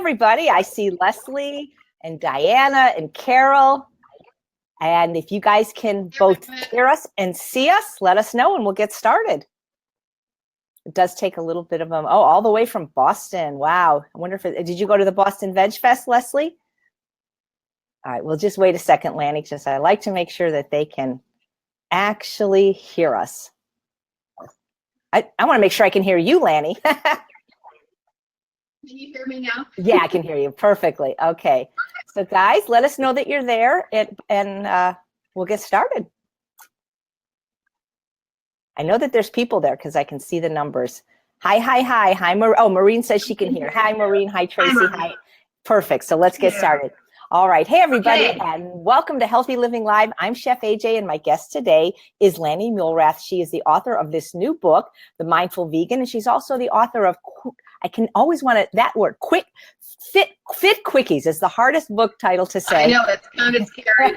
everybody. I see Leslie and Diana and Carol. And if you guys can both hear us and see us, let us know and we'll get started. It does take a little bit of all the way from Boston. Wow. I wonder did you go to the Boston Veg Fest, Leslie? All right, we'll just wait a second, Lani. Just I like to make sure that they can actually hear us. I want to make sure I can hear you, Lani. Can you hear me now? Yeah, I can hear you perfectly. Okay. So guys, let us know that you're there and we'll get started. I know that there's people there because I can see the numbers. Hi. Maureen says she can hear. Hi, Maureen. Hi, Tracy. Hi. Perfect. So let's get started. All right. Hey, everybody, and welcome to Healthy Living Live. I'm Chef AJ, and my guest today is Lani Muelrath. She is the author of this new book, The Mindful Vegan, and she's also the author of, I can always want that word, Fit Quickies. It's the hardest book title to say. I know, it's kind of scary.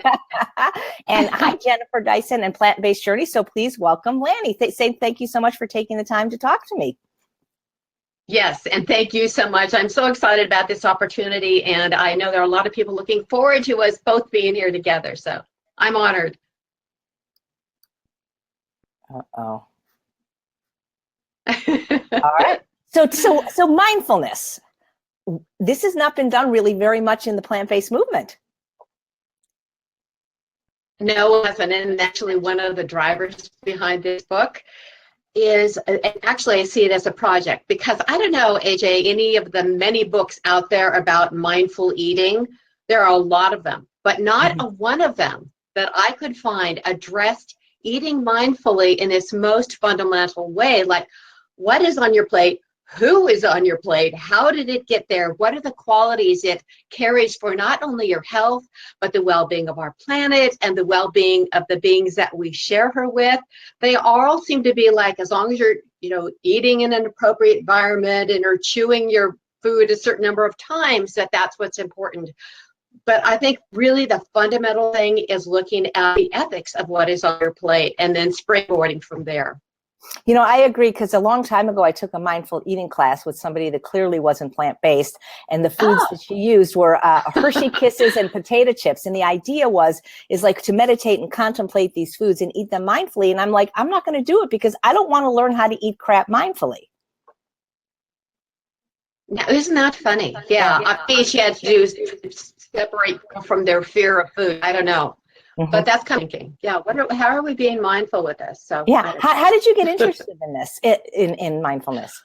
And hi, Jennifer Dyson and Plant-Based Journey. So please welcome Lani. Say thank you so much for taking the time to talk to me. Yes, and thank you so much. I'm so excited about this opportunity, and I know there are a lot of people looking forward to us both being here together, so I'm honored. Uh-oh. All right. So mindfulness. This has not been done really very much in the plant-based movement. No, it hasn't, and actually one of the drivers behind this book is, actually I see it as a project, because I don't know, AJ, any of the many books out there about mindful eating. There are a lot of them, but not one of them that I could find addressed eating mindfully in its most fundamental way, like what is on your plate, who is on your plate, how did it get there, what are the qualities it carries for not only your health, but the well-being of our planet and the well-being of the beings that we share her with. They all seem to be like, as long as you're eating in an appropriate environment and are chewing your food a certain number of times, that's what's important. But I think really the fundamental thing is looking at the ethics of what is on your plate and then springboarding from there. I agree, because a long time ago, I took a mindful eating class with somebody that clearly wasn't plant-based, and the foods that she used were Hershey Kisses and potato chips. And the idea is like to meditate and contemplate these foods and eat them mindfully. And I'm like, I'm not going to do it because I don't want to learn how to eat crap mindfully. Now, isn't that funny? Yeah, I think she had to do separate from their fear of food. I don't know. But that's kind of thinking. Yeah. How are we being mindful with this? So yeah. How did you get interested in this, in mindfulness?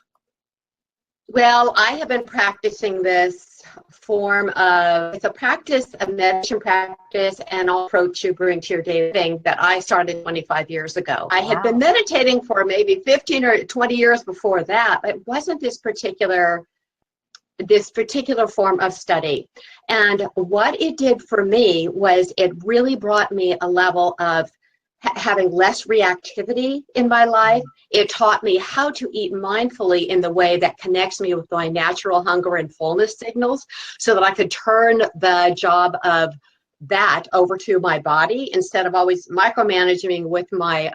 Well, I have been practicing this form of, it's a practice, a meditation practice, and an approach to bring to your daily thing that I started 25 years ago. I had been meditating for maybe 15 or 20 years before that. It wasn't this particular form of study. And what it did for me was it really brought me a level of having less reactivity in my life. It taught me how to eat mindfully in the way that connects me with my natural hunger and fullness signals, so that I could turn the job of that over to my body instead of always micromanaging with my,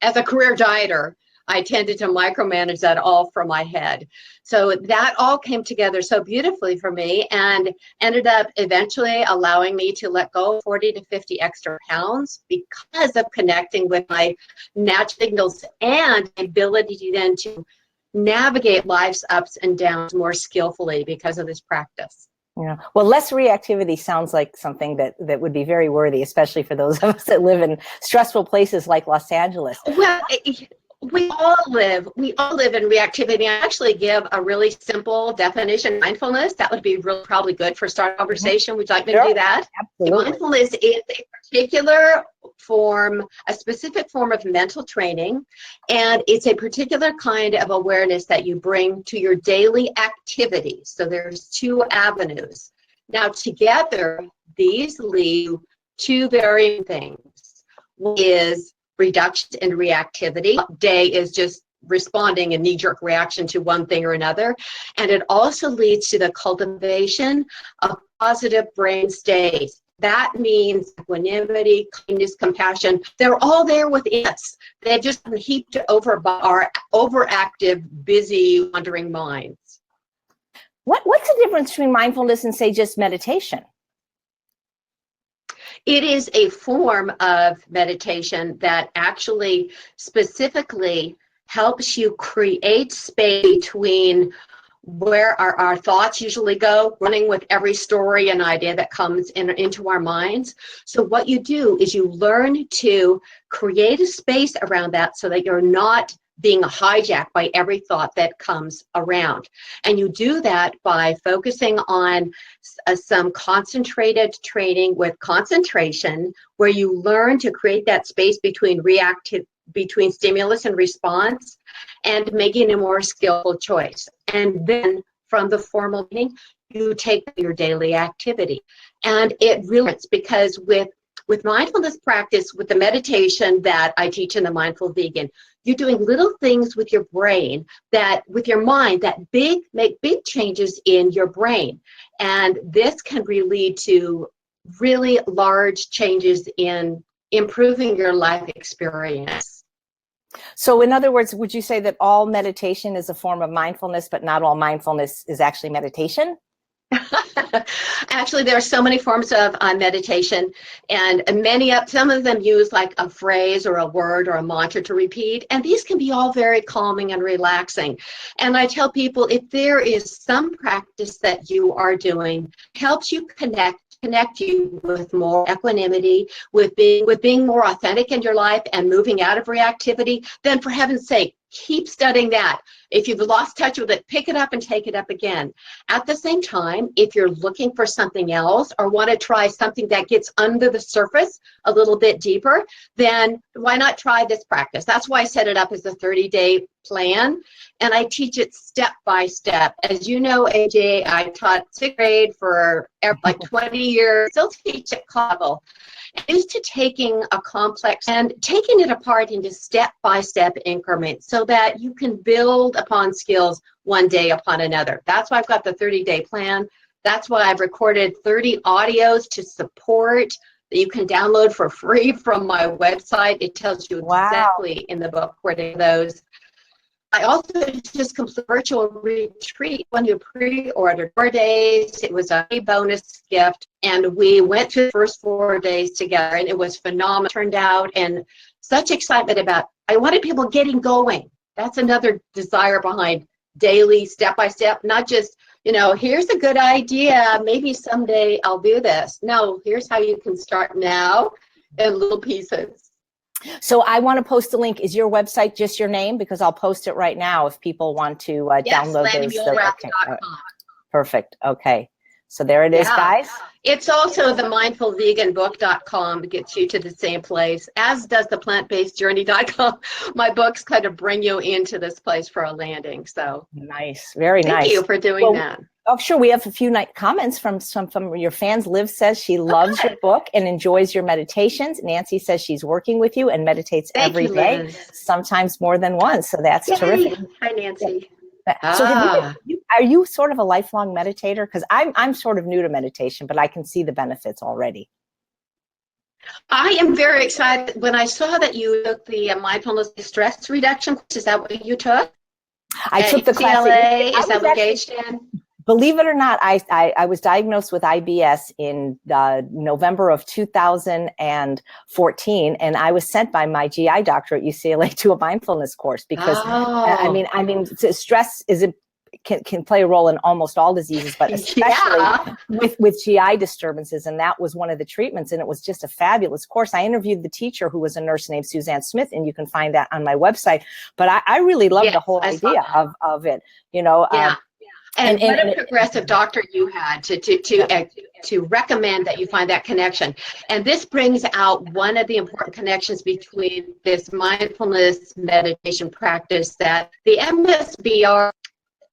as a career dieter, I tended to micromanage that all from my head. So that all came together so beautifully for me and ended up eventually allowing me to let go of 40 to 50 extra pounds because of connecting with my natural signals and the ability to then to navigate life's ups and downs more skillfully because of this practice. Yeah. Well, less reactivity sounds like something that would be very worthy, especially for those of us that live in stressful places like Los Angeles. Well, we all live in reactivity. I actually give a really simple definition. Mindfulness, that would be really probably good for start conversation. Would you like me to do that? Absolutely. Mindfulness is a particular form, a specific form of mental training, and it's a particular kind of awareness that you bring to your daily activities. So there's two avenues. Now together, these lead to varying things. One is reduction in reactivity. Day is just responding a knee-jerk reaction to one thing or another. And it also leads to the cultivation of positive brain states. That means equanimity, kindness, compassion. They're all there within us. They've just been heaped over by our overactive, busy, wandering minds. What's the difference between mindfulness and, say, just meditation? It is a form of meditation that actually specifically helps you create space between where our thoughts usually go, running with every story and idea that comes into our minds. So what you do is you learn to create a space around that so that you're not being hijacked by every thought that comes around. And you do that by focusing on some concentrated training with concentration, where you learn to create that space between stimulus and response, and making a more skillful choice. And then from the formal meaning, you take your daily activity. And it really, because with mindfulness practice, with the meditation that I teach in the Mindful Vegan, you're doing little things with your brain, that with your mind, that make big changes in your brain. And this can really lead to really large changes in improving your life experience. So in other words, would you say that all meditation is a form of mindfulness, but not all mindfulness is actually meditation? Actually, there are so many forms of meditation, and some of them use like a phrase or a word or a mantra to repeat, and these can be all very calming and relaxing. And I tell people, if there is some practice that you are doing helps you connect you with more equanimity, with being more authentic in your life and moving out of reactivity, then for heaven's sake, keep studying that. If you've lost touch with it, pick it up and take it up again. At the same time, if you're looking for something else or want to try something that gets under the surface a little bit deeper, then why not try this practice? That's why I set it up as a 30-day plan, and I teach it step by step. As you know, AJ, I taught 6th grade for like 20 years, still teach at Coggle. Is to taking a complex and taking it apart into step-by-step increments so that you can build upon skills one day upon another. That's why I've got the 30-day plan. That's why I've recorded 30 audios to support that you can download for free from my website. It tells you exactly in the book where to those. I also just completed a virtual retreat when you pre-ordered 4 days. It was a bonus gift, and we went through the first 4 days together, and it was phenomenal. It turned out, and such excitement about, I wanted people getting going. That's another desire behind daily, step-by-step, not just, here's a good idea, maybe someday I'll do this. No, here's how you can start now in little pieces. So I want to post a link. Is your website just your name? Because I'll post it right now if people want to download those. Yes, perfect. Okay. So there it is, guys. It's also the mindfulveganbook.com that gets you to the same place, as does the plantbasedjourney.com. My books kind of bring you into this place for a landing. So nice. Very nice. Thank you for doing that. Oh, sure. We have a few comments from your fans. Liv says she loves your book and enjoys your meditations. Nancy says she's working with you and meditates every day, Liz. Sometimes more than once. So that's terrific. Hi, Nancy. So are you sort of a lifelong meditator? Because I'm sort of new to meditation, but I can see the benefits already. I am very excited when I saw that you took the mindfulness stress reduction course. Is that what you took? I took the class. Is that what engaged in? Believe it or not, I was diagnosed with IBS in November of 2014, and I was sent by my GI doctor at UCLA to a mindfulness course because I mean, stress can play a role in almost all diseases, but especially with GI disturbances, and that was one of the treatments, and it was just a fabulous course. I interviewed the teacher, who was a nurse named Suzanne Smith, and you can find that on my website. But I really loved the whole idea of it, And what a progressive doctor you had to recommend that you find that connection. And this brings out one of the important connections between this mindfulness meditation practice that the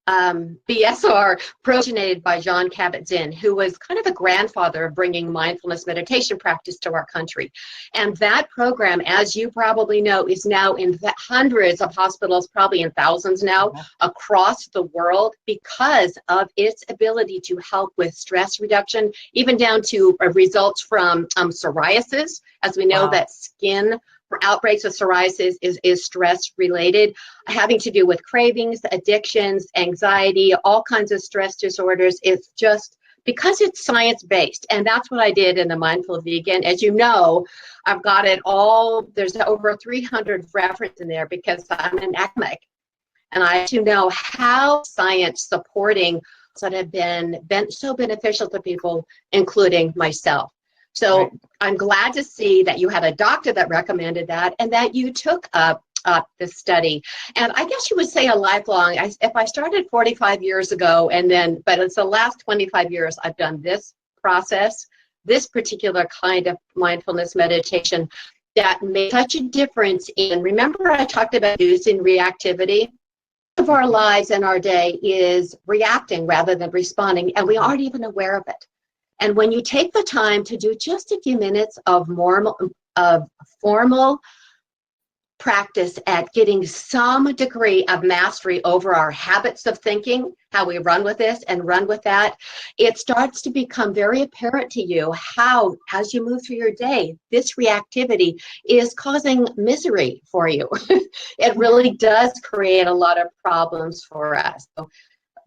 BSR originated by Jon Kabat-Zinn, who was kind of the grandfather of bringing mindfulness meditation practice to our country. And that program, as you probably know, is now in hundreds of hospitals, probably in thousands now, across the world, because of its ability to help with stress reduction, even down to results from psoriasis. As we know, that skin for outbreaks of psoriasis is stress related, having to do with cravings, addictions, anxiety, all kinds of stress disorders. It's just because it's science-based. And that's what I did in the Mindful Vegan. As you know, I've got it all, there's over 300 references in there because I'm an academic. And I do know how science supporting that have been so beneficial to people, including myself. So Right. I'm glad to see that you had a doctor that recommended that and that you took up the study. And I guess you would say a lifelong, if I started 45 years ago but it's the last 25 years I've done this process, this particular kind of mindfulness meditation that made such a difference in, remember I talked about using reactivity? Of our lives and our day is reacting rather than responding, and we aren't even aware of it. And when you take the time to do just a few minutes of formal practice at getting some degree of mastery over our habits of thinking, how we run with this and run with that, it starts to become very apparent to you how, as you move through your day, this reactivity is causing misery for you. It really does create a lot of problems for us. So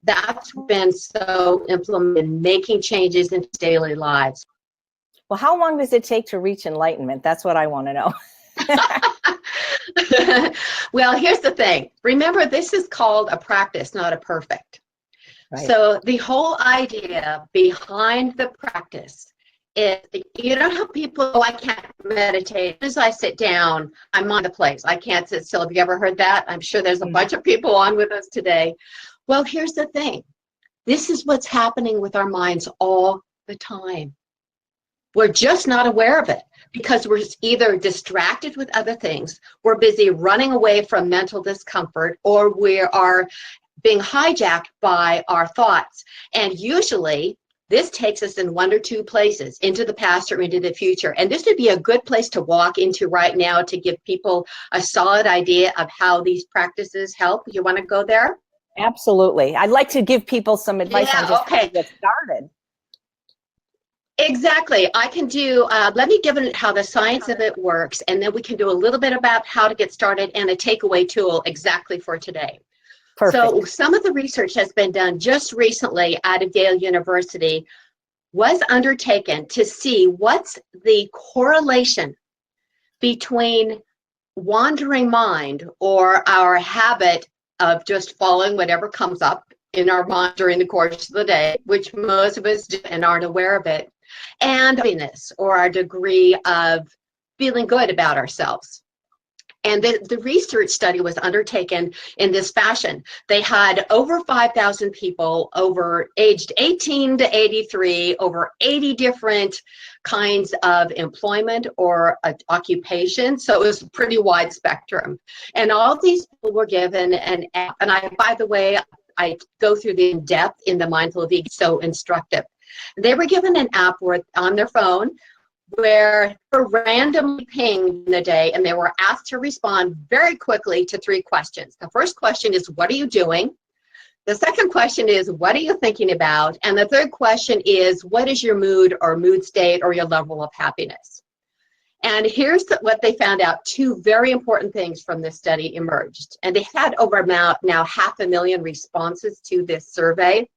that's been so implemented, making changes in daily lives. Well, how long does it take to reach enlightenment? That's what I want to know. Well, here's the thing. Remember, this is called a practice, not a perfect. Right. So the whole idea behind the practice is, you know how people, oh, I can't meditate. As I sit down, I'm on the place. I can't sit still. Have you ever heard that? I'm sure there's a bunch of people on with us today. Well, here's the thing. This is what's happening with our minds all the time. We're just not aware of it because we're either distracted with other things, we're busy running away from mental discomfort, or we are being hijacked by our thoughts. And usually this takes us in one or two places, into the past or into the future. And this would be a good place to walk into right now to give people a solid idea of how these practices help. You want to go there? Absolutely. I'd like to give people some advice on just how to get started. Exactly. I can do, let me give it how the science of it works, and then we can do a little bit about how to get started and a takeaway tool exactly for today. Perfect. So some of the research has been done just recently out of Yale University, was undertaken to see what's the correlation between wandering mind, or our habit of just following whatever comes up in our mind during the course of the day, which most of us do and aren't aware of it, and happiness, or our degree of feeling good about ourselves. And the research study was undertaken in this fashion. They had over 5,000 people over aged 18 to 83, over 80 different kinds of employment or occupation. So it was a pretty wide spectrum. And all these people were given an app. And by the way, I go through the in-depth in the Mindful Vegan, so instructive. They were given an app on their phone where they were randomly pinged in the day, and they were asked to respond very quickly to 3 questions. The first question is, what are you doing? The second question is, what are you thinking about? And the third question is, what is your mood or mood state or your level of happiness? And here's what they found out. 2 very important things from this study emerged. And they had over now 500,000 responses to this survey.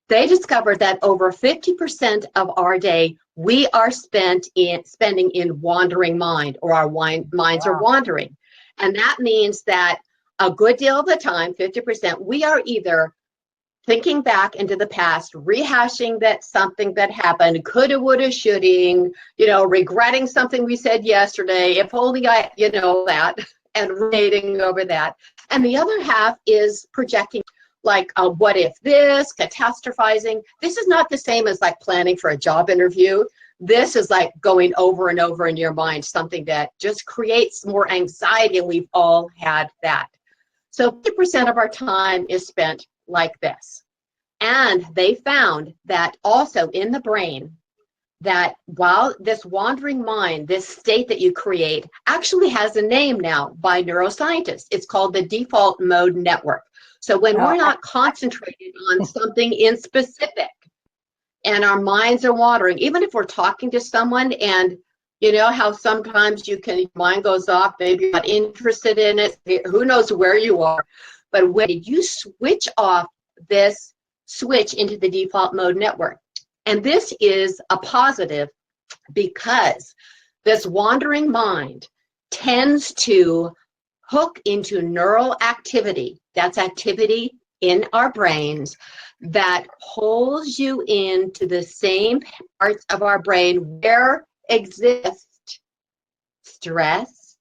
They discovered that over 50% of our day we are spending in wandering mind, or our minds are wandering. And that means that a good deal of the time, 50%, we are either thinking back into the past, rehashing something that happened, coulda, woulda, shoulda, regretting something we said yesterday, if only I, that, and ruminating over that. And the other half is projecting, like, what if this, catastrophizing. This is not the same as like planning for a job interview. This is like going over and over in your mind, something that just creates more anxiety, and we've all had that. So 50% of our time is spent like this. And they found that also in the brain, that while this wandering mind, this state that you create, actually has a name now by neuroscientists. It's called the default mode network. So when we're not concentrated on something in specific and our minds are wandering, even if we're talking to someone and You know how sometimes your mind goes off, maybe you're not interested in it, who knows where you are. But when you switch off this switch into the default mode network, and this is a positive because this wandering mind tends to hook into neural activity. That's activity in our brains that pulls you into the same parts of our brain where exist stress,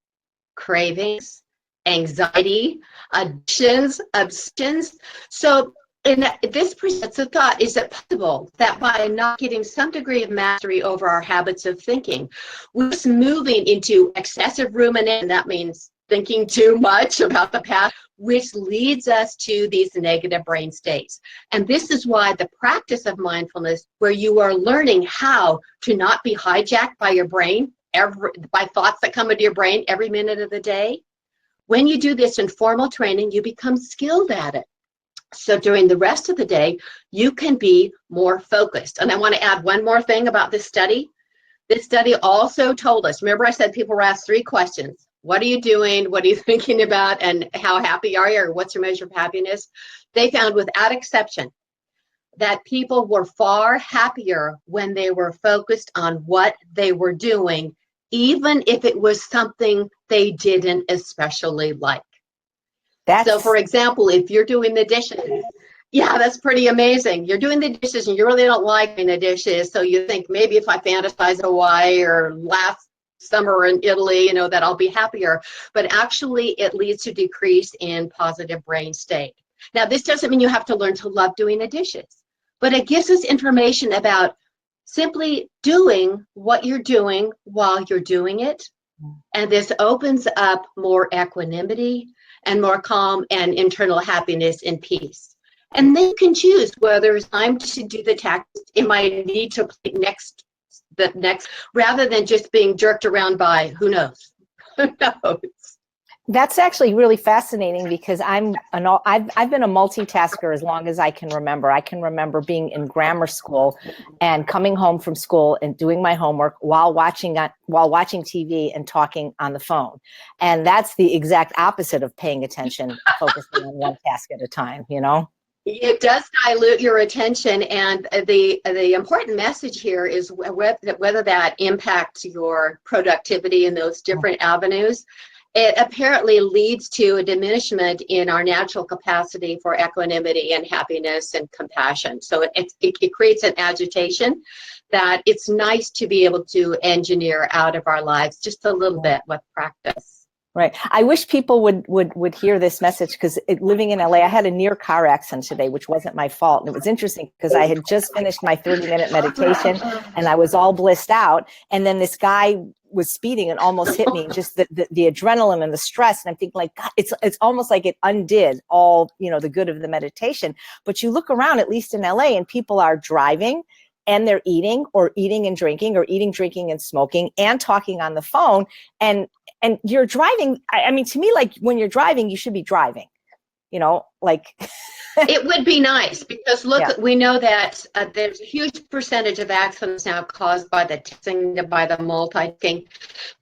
cravings, anxiety, addictions, obsessions. So this presents a thought, is it possible that by not getting some degree of mastery over our habits of thinking, we're just moving into excessive rumination? That means thinking too much about the past, which leads us to these negative brain states. And this is why the practice of mindfulness, where you are learning how to not be hijacked by your brain, by thoughts that come into your brain every minute of the day, when you do this in formal training, you become skilled at it. So during the rest of the day, you can be more focused. And I want to add one more thing about this study. This study also told us, remember I said people were asked 3 questions. What are you doing? What are you thinking about? And how happy are you? Or what's your measure of happiness? They found without exception that people were far happier when they were focused on what they were doing, even if it was something they didn't especially like. So for example, if you're doing the dishes, yeah, that's pretty amazing. You're doing the dishes and you really don't like doing the dishes. So you think maybe if I fantasize Hawaii or last summer in Italy, you know, that I'll be happier. But actually it leads to decrease in positive brain state. Now, this doesn't mean you have to learn to love doing the dishes, but it gives us information about simply doing what you're doing while you're doing it. And this opens up more equanimity and more calm and internal happiness and peace. And then you can choose whether it's time to do the task, it might need to play the next, rather than just being jerked around by who knows. Who knows? That's actually really fascinating because I've been a multitasker as long as I can remember. I can remember being in grammar school and coming home from school and doing my homework while watching TV and talking on the phone. And that's the exact opposite of paying attention, focusing on one task at a time, you know? It does dilute your attention, and the important message here is whether that impacts your productivity in those different avenues. It apparently leads to a diminishment in our natural capacity for equanimity and happiness and compassion. So it creates an agitation that it's nice to be able to engineer out of our lives just a little bit with practice. Right. I wish people would hear this message, because living in LA, I had a near car accident today, which wasn't my fault. And it was interesting because I had just finished my 30-minute meditation and I was all blissed out. And then this guy was speeding and almost hit me. Just the adrenaline and the stress. And I'm thinking, like, God, it's almost like it undid all, you know, the good of the meditation. But you look around, at least in LA, and people are driving and they're eating and drinking, or eating, drinking, and smoking, and talking on the phone. And you're driving. I mean, to me, like, when you're driving, you should be driving, you know, like. It would be nice, because look, Yeah. we know that there's a huge percentage of accidents now caused by the texting, by the multitasking.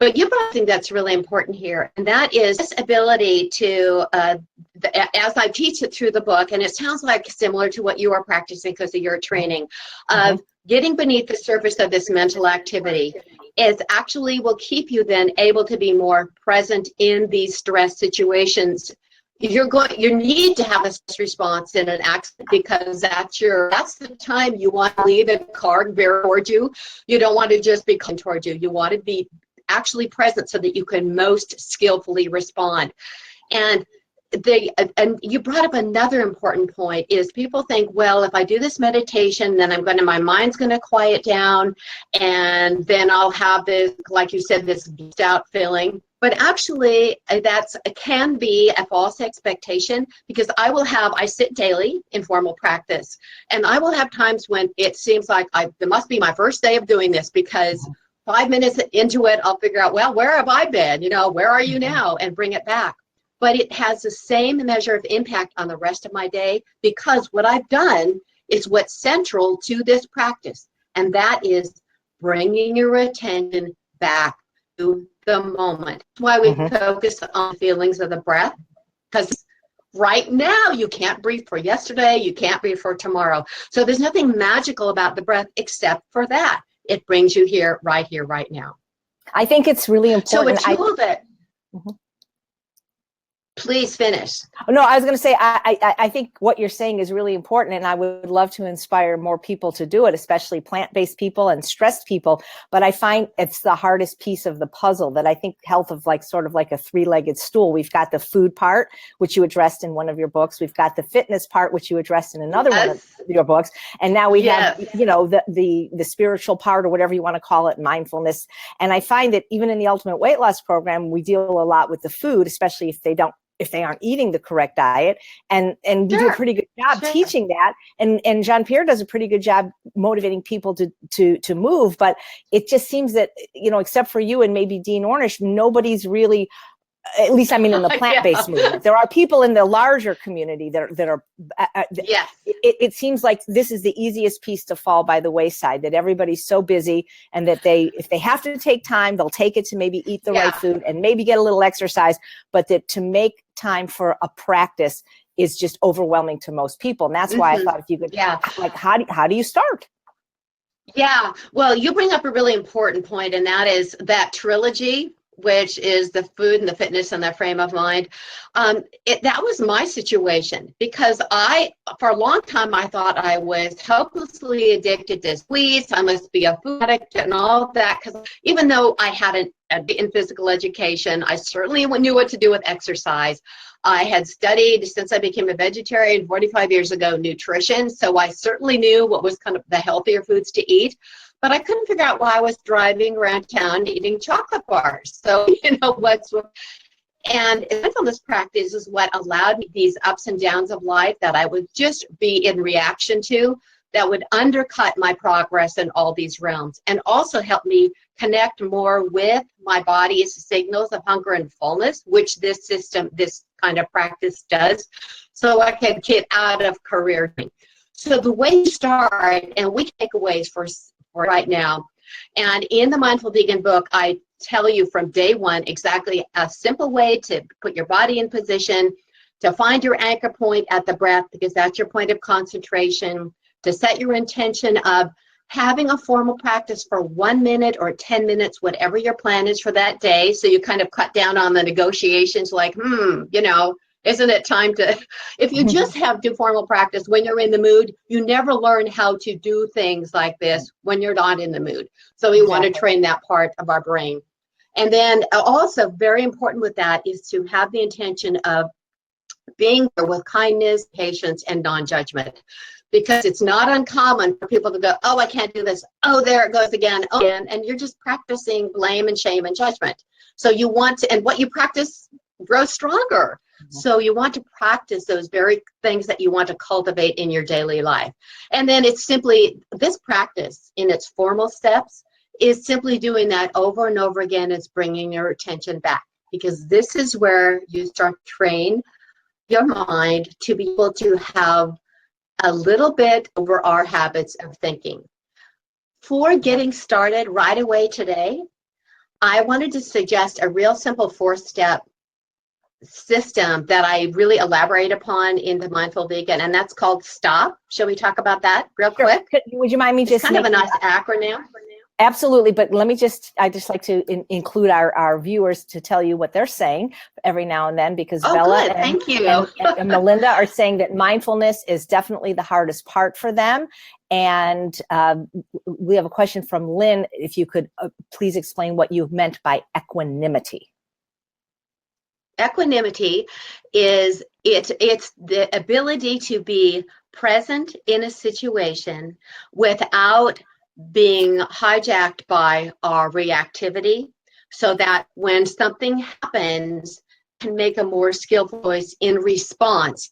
But you brought something that's really important here, and that is this ability to, as I teach it through the book, and it sounds like similar to what you are practicing because of your training, of getting beneath the surface of this mental activity, is actually will keep you then able to be more present in these stress situations. You need to have a stress response in an accident, because that's the time you want to leave a car bear towards you. You don't want to just be coming towards you. You want to be actually present so that you can most skillfully respond. And you brought up another important point, is people think, well, if I do this meditation, then my mind's going to quiet down, and then I'll have this, like you said, this beat out feeling. But actually, can be a false expectation, because I sit daily in formal practice, and I will have times when it seems like it must be my first day of doing this, because 5 minutes into it, I'll figure out, well, where have I been? You know, where are you now? And bring it back. But it has the same measure of impact on the rest of my day, because what I've done is what's central to this practice, and that is bringing your attention back to the moment. That's why we focus on feelings of the breath, because right now you can't breathe for yesterday, you can't breathe for tomorrow. So there's nothing magical about the breath except for that. It brings you here, right now. I think it's really important. So a tool that, please finish. No, I was going to say, I think what you're saying is really important, and I would love to inspire more people to do it, especially plant-based people and stressed people. But I find it's the hardest piece of the puzzle, that I think health is like sort of like a three-legged stool. We've got the food part, which you addressed in one of your books. We've got the fitness part, which you addressed in another one of your books. And now we have, you know, the spiritual part, or whatever you want to call it, mindfulness. And I find that even in the Ultimate Weight Loss Program, we deal a lot with the food, especially if they aren't eating the correct diet, and we do a pretty good job teaching that. And Jean-Pierre does a pretty good job motivating people to move, but it just seems that, you know, except for you and maybe Dean Ornish, nobody's really, at least I mean in the plant-based movement. There are people in the larger community that are it seems like this is the easiest piece to fall by the wayside, that everybody's so busy, and that if they have to take time, they'll take it to maybe eat the right food and maybe get a little exercise, but that to make time for a practice is just overwhelming to most people. And that's why I thought if you could, like, how do you start? Yeah, well, you bring up a really important point, and that is that trilogy, which is the food and the fitness and the frame of mind. That was my situation, because for a long time, I thought I was hopelessly addicted to sweets. I must be a food addict and all that, because even though I hadn't in physical education, I certainly knew what to do with exercise. I had studied, since I became a vegetarian 45 years ago, nutrition, so I certainly knew what was kind of the healthier foods to eat. But I couldn't figure out why I was driving around town eating chocolate bars. So, you know, and mindfulness practice is what allowed me these ups and downs of life that I would just be in reaction to, that would undercut my progress in all these realms, and also help me connect more with my body's signals of hunger and fullness, which this kind of practice does, so I can get out of career. So the way you start, and we take aways for right now, and in the Mindful Vegan book, I tell you from day one exactly a simple way to put your body in position, to find your anchor point at the breath, because that's your point of concentration, to set your intention of having a formal practice for 1 minute or 10 minutes, whatever your plan is for that day. So you kind of cut down on the negotiations, like, you know, isn't it time to, if you just have to formal practice when you're in the mood, you never learn how to do things like this when you're not in the mood. So we want to train that part of our brain. And then also very important with that is to have the intention of being there with kindness, patience, and non-judgment. Because it's not uncommon for people to go, oh, I can't do this. Oh, there it goes again. Oh, and you're just practicing blame and shame and judgment. So you want to, and what you practice grows stronger. So you want to practice those very things that you want to cultivate in your daily life. And then it's simply, this practice in its formal steps is simply doing that over and over again. It's bringing your attention back, because this is where you start to train your mind to be able to have a little bit over our habits of thinking. For getting started right away today, I wanted to suggest a real simple 4-step system that I really elaborate upon in the Mindful Vegan, and that's called STOP. Shall we talk about that real quick? Would you mind me just kind of a nice acronym? Absolutely, but I just like to include our viewers to tell you what they're saying every now and then, because Bella and Melinda are saying that mindfulness is definitely the hardest part for them. And we have a question from Lynn. If you could please explain what you meant by equanimity. Equanimity is it's the ability to be present in a situation without being hijacked by our reactivity, so that when something happens, can make a more skillful choice in response.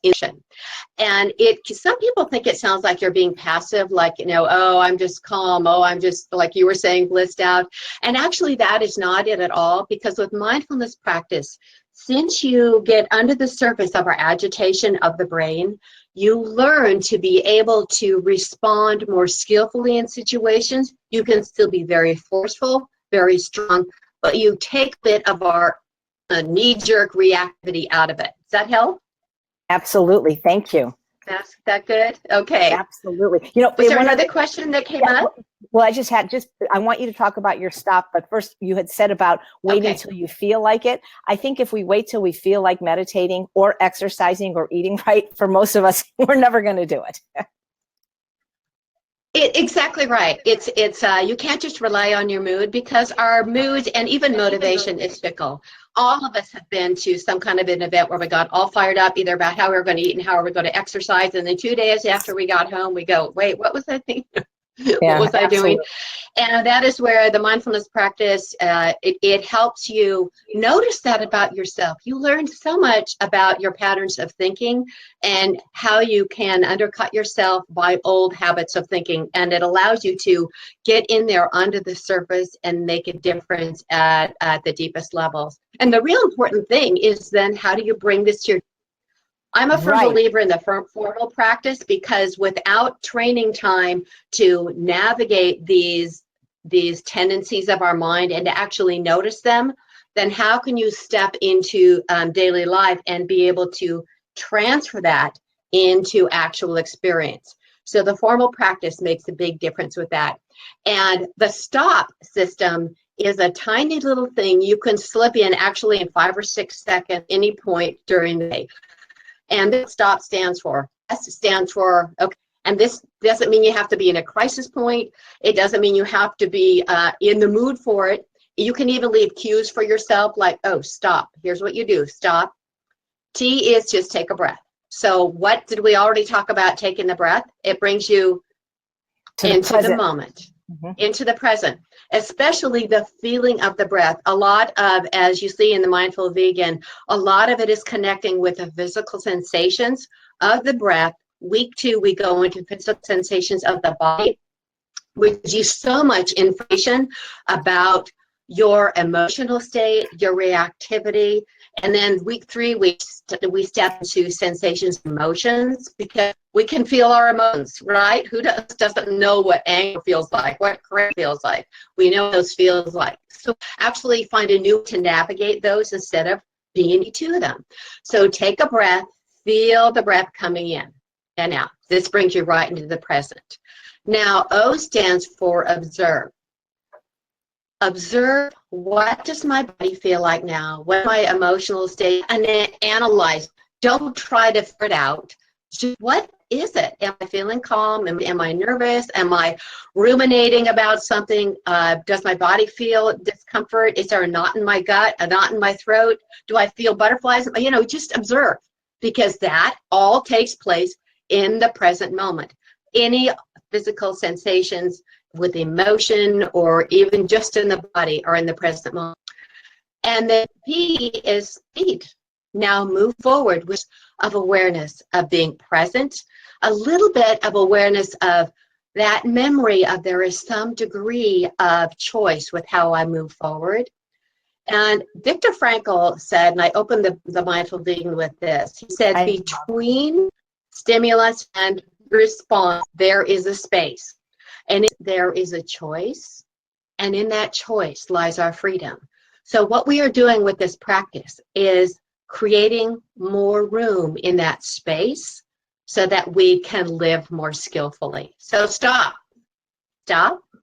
And some people think it sounds like you're being passive, like, you know, oh, I'm just calm, oh, I'm just, like you were saying, blissed out. And actually that is not it at all, because with mindfulness practice, since you get under the surface of our agitation of the brain, you learn to be able to respond more skillfully in situations. You can still be very forceful, very strong, but you take a bit of our knee-jerk reactivity out of it. Does that help? Absolutely. Thank you. That's that good? Okay. Absolutely. Was there another question that came up? Well, I want you to talk about your stop, but first you had said about waiting Okay. till you feel like it. I think if we wait till we feel like meditating or exercising or eating right, for most of us, we're never going to do it. Exactly right. It's you can't just rely on your mood, because our mood and even motivation is fickle. All of us have been to some kind of an event where we got all fired up either about how we were going to eat and how we were going to exercise, and then 2 days after we got home, we go, wait, what was I thinking? What was I doing? And that is where the mindfulness practice, it helps you notice that about yourself. You learn so much about your patterns of thinking and how you can undercut yourself by old habits of thinking. And it allows you to get in there under the surface and make a difference at the deepest levels. And the real important thing is then, how do you bring this to your... I'm a firm believer in the formal practice, because without training time to navigate these tendencies of our mind and to actually notice them, then how can you step into daily life and be able to transfer that into actual experience? So the formal practice makes a big difference with that. And the stop system is a tiny little thing you can slip in actually in 5 or 6 seconds, any point during the day. And this stop stands for, S stands for, okay, and this doesn't mean you have to be in a crisis point. It doesn't mean you have to be in the mood for it. You can even leave cues for yourself, like, oh, stop. Here's what you do, stop. T is just take a breath. So what did we already talk about taking the breath? It brings you into the moment, into the present, especially the feeling of the breath. A lot of, as you see in the Mindful Vegan, a lot of it is connecting with the physical sensations of the breath. Week 2, we go into physical sensations of the body, which gives you so much information about your emotional state, your reactivity. And then week 3, we step into sensations, emotions, because we can feel our emotions, right? Who doesn't know what anger feels like, what grief feels like? We know what those feels like. So actually find a new way to navigate those instead of being to them. So take a breath, feel the breath coming in and out. This brings you right into the present. Now, O stands for observe. Observe, what does my body feel like now? What my emotional state? And then analyze. Don't try to figure it out. Just, what is it? Am I feeling calm? Am I nervous? Am I ruminating about something? Does my body feel discomfort? Is there a knot in my gut, a knot in my throat? Do I feel butterflies? Just observe, because that all takes place in the present moment. Any physical sensations with emotion or even just in the body are in the present moment. And then P is speed. Now move forward with of awareness of being present, a little bit of awareness of that memory of there is some degree of choice with how I move forward. And Viktor Frankl said, and I opened the Mindful Vegan with this, he said, between stimulus and response, there is a space. And there is a choice, and in that choice lies our freedom. So what we are doing with this practice is creating more room in that space so that we can live more skillfully. So stop,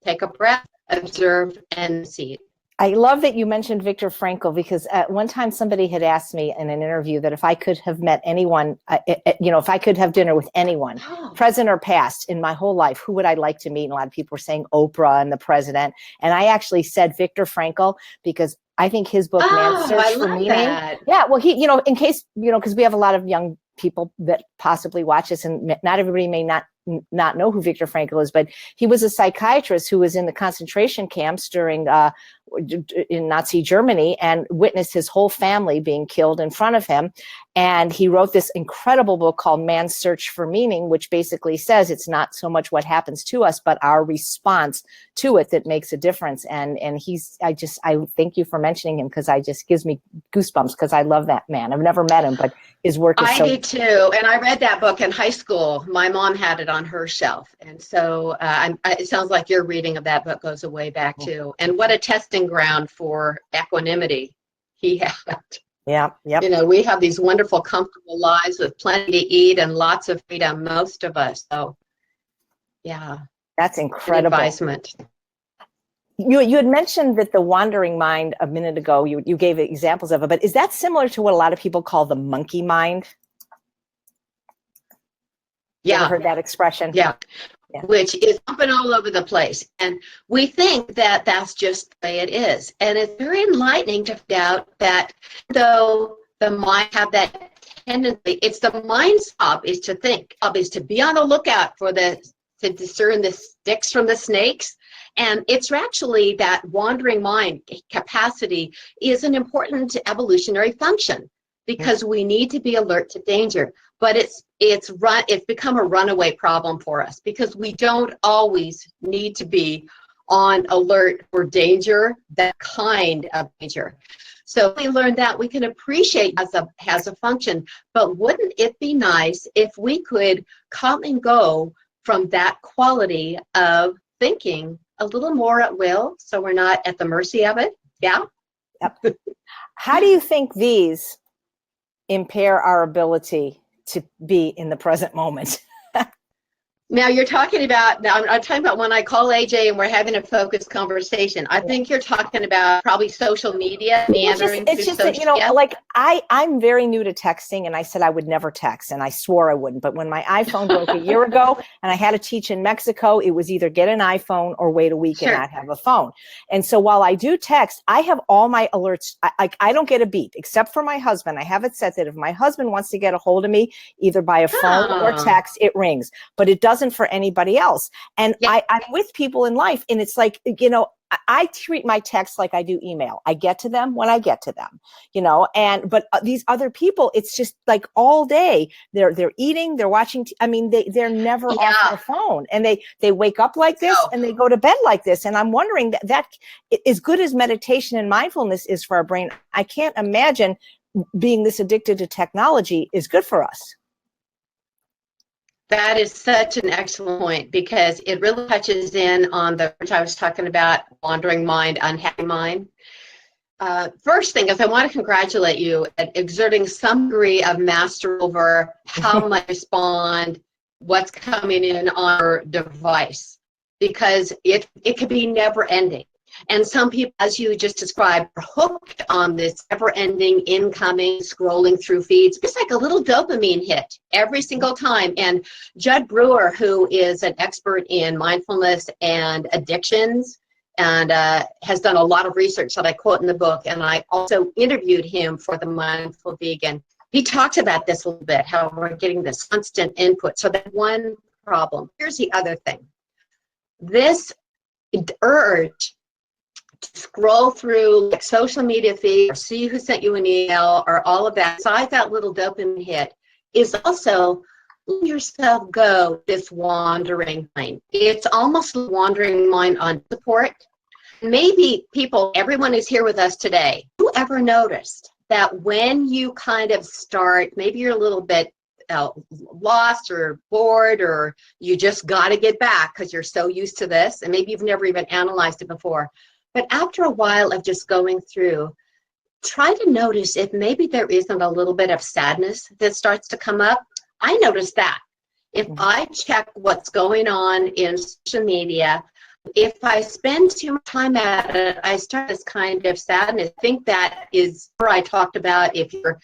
take a breath, observe, and see. I love that you mentioned Viktor Frankl, because at one time somebody had asked me in an interview that if I could have met anyone, if I could have dinner with anyone, present or past, in my whole life, who would I like to meet? And a lot of people were saying Oprah and the president. And I actually said Viktor Frankl, because I think his book, Man's Search for Meaning. That. Yeah, well, he, in case, because we have a lot of young people that possibly watch this, and not everybody may not know who Viktor Frankl is, but he was a psychiatrist who was in the concentration camps during in Nazi Germany and witnessed his whole family being killed in front of him. And he wrote this incredible book called Man's Search for Meaning, which basically says it's not so much what happens to us, but our response to it that makes a difference. And I thank you for mentioning him, because I just gives me goosebumps, because I love that man. I've never met him, but his work is I do too, and I read that book in high school. My mom had it on her shelf, and so it sounds like your reading of that book goes way back too. And what a testing ground for equanimity he had. Yeah, yep. You know, we have these wonderful, comfortable lives with plenty to eat and lots of freedom, most of us. So, yeah, that's incredible. Advisement. You had mentioned that the wandering mind a minute ago. You gave examples of it, but is that similar to what a lot of people call the monkey mind? Yeah. You ever heard that expression? Yeah. Which is jumping all over the place. And we think that that's just the way it is. And it's very enlightening to find out that though the mind have that tendency, it's the mind's job is to think, is to be on the lookout for to discern the sticks from the snakes. And it's actually that wandering mind capacity is an important evolutionary function, because we need to be alert to danger. But it's become a runaway problem for us, because we don't always need to be on alert for danger, that kind of danger. So we learned that we can appreciate as a function, but wouldn't it be nice if we could come and go from that quality of thinking a little more at will, so we're not at the mercy of it? Yeah? Yep. How do you think these impair our ability to be in the present moment? Now you're talking about, I'm talking about when I call AJ and we're having a focused conversation. I think you're talking about probably social media, meandering it's just that, like I'm very new to texting, and I said I would never text, and I swore I wouldn't. But when my iPhone broke a year ago and I had to teach in Mexico, it was either get an iPhone or wait a week and not have a phone. And so while I do text, I have all my alerts. I don't get a beep except for my husband. I have it set that if my husband wants to get a hold of me, either by a phone or text, it rings, but it doesn't for anybody else. And I'm with people in life, and it's like, I treat my texts like I do email. I get to them when I get to them, but these other people, it's just like all day they're eating, they're watching. They're never off their phone, and they wake up like this and they go to bed like this. And I'm wondering that as good as meditation and mindfulness is for our brain, I can't imagine being this addicted to technology is good for us. That is such an excellent point, because it really touches in on which I was talking about, wandering mind, unhappy mind. First thing is, I want to congratulate you at exerting some degree of mastery over how much respond, what's coming in on your device, because it can be never ending. And some people, as you just described, are hooked on this never-ending incoming scrolling through feeds. It's like a little dopamine hit every single time. And Judd Brewer, who is an expert in mindfulness and addictions, and has done a lot of research that I quote in the book, and I also interviewed him for The Mindful Vegan. He talks about this a little bit, how we're getting this constant input. So that's one problem. Here's the other thing. This urge to scroll through like social media feed or see who sent you an email or all of that, besides that little dopamine hit, is also letting yourself go this wandering mind. It's almost a wandering mind on support. Maybe everyone is here with us today. Who ever noticed that when you kind of start, maybe you're a little bit lost or bored, or you just got to get back because you're so used to this, and maybe you've never even analyzed it before. But after a while of just going through, try to notice if maybe there isn't a little bit of sadness that starts to come up. I noticed that. If I check what's going on in social media, if I spend too much time at it, I start this kind of sadness. I think that is where I talked about if you're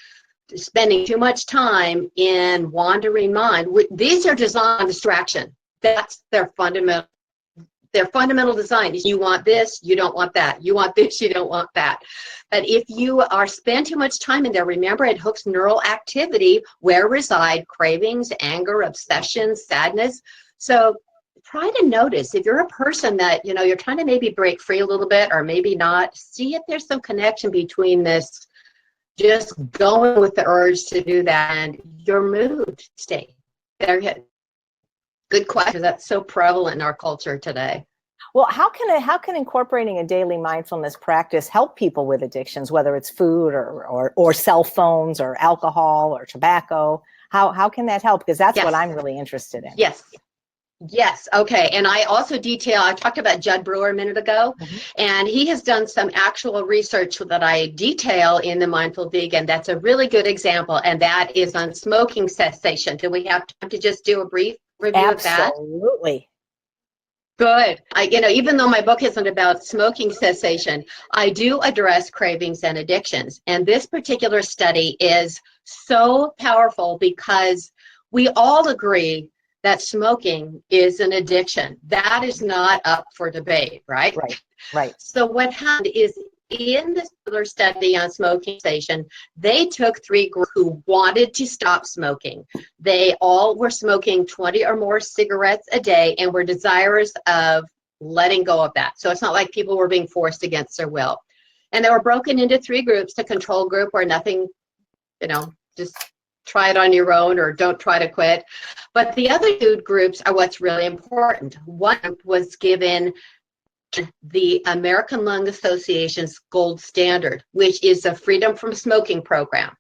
spending too much time in wandering mind. These are designed on distraction. That's their fundamental design. You want this, you don't want that. You want this, you don't want that. But if you spend too much time in there, remember, it hooks neural activity where reside cravings, anger, obsessions, sadness. So try to notice if you're a person that, you're trying to maybe break free a little bit or maybe not, see if there's some connection between this just going with the urge to do that and your mood state. Good question. That's so prevalent in our culture today. Well, how can incorporating a daily mindfulness practice help people with addictions, whether it's food or cell phones or alcohol or tobacco? How can that help? Because that's what I'm really interested in. Yes. Okay. And I talked about Judd Brewer a minute ago, and he has done some actual research that I detail in the Mindful Vegan. That's a really good example, and that is on smoking cessation. Do we have time to just do a brief review of that? Absolutely. Good. Even though my book isn't about smoking cessation, I do address cravings and addictions. And this particular study is so powerful because we all agree that smoking is an addiction. That is not up for debate, right? Right. So what happened is, in this particular study on smoking cessation, they took 3 groups who wanted to stop smoking. They all were smoking 20 or more cigarettes a day and were desirous of letting go of that. So it's not like people were being forced against their will. And they were broken into 3 groups: the control group, where nothing, just try it on your own or don't try to quit. But the other 2 groups are what's really important. One was given the American Lung Association's gold standard, which is the Freedom from Smoking program.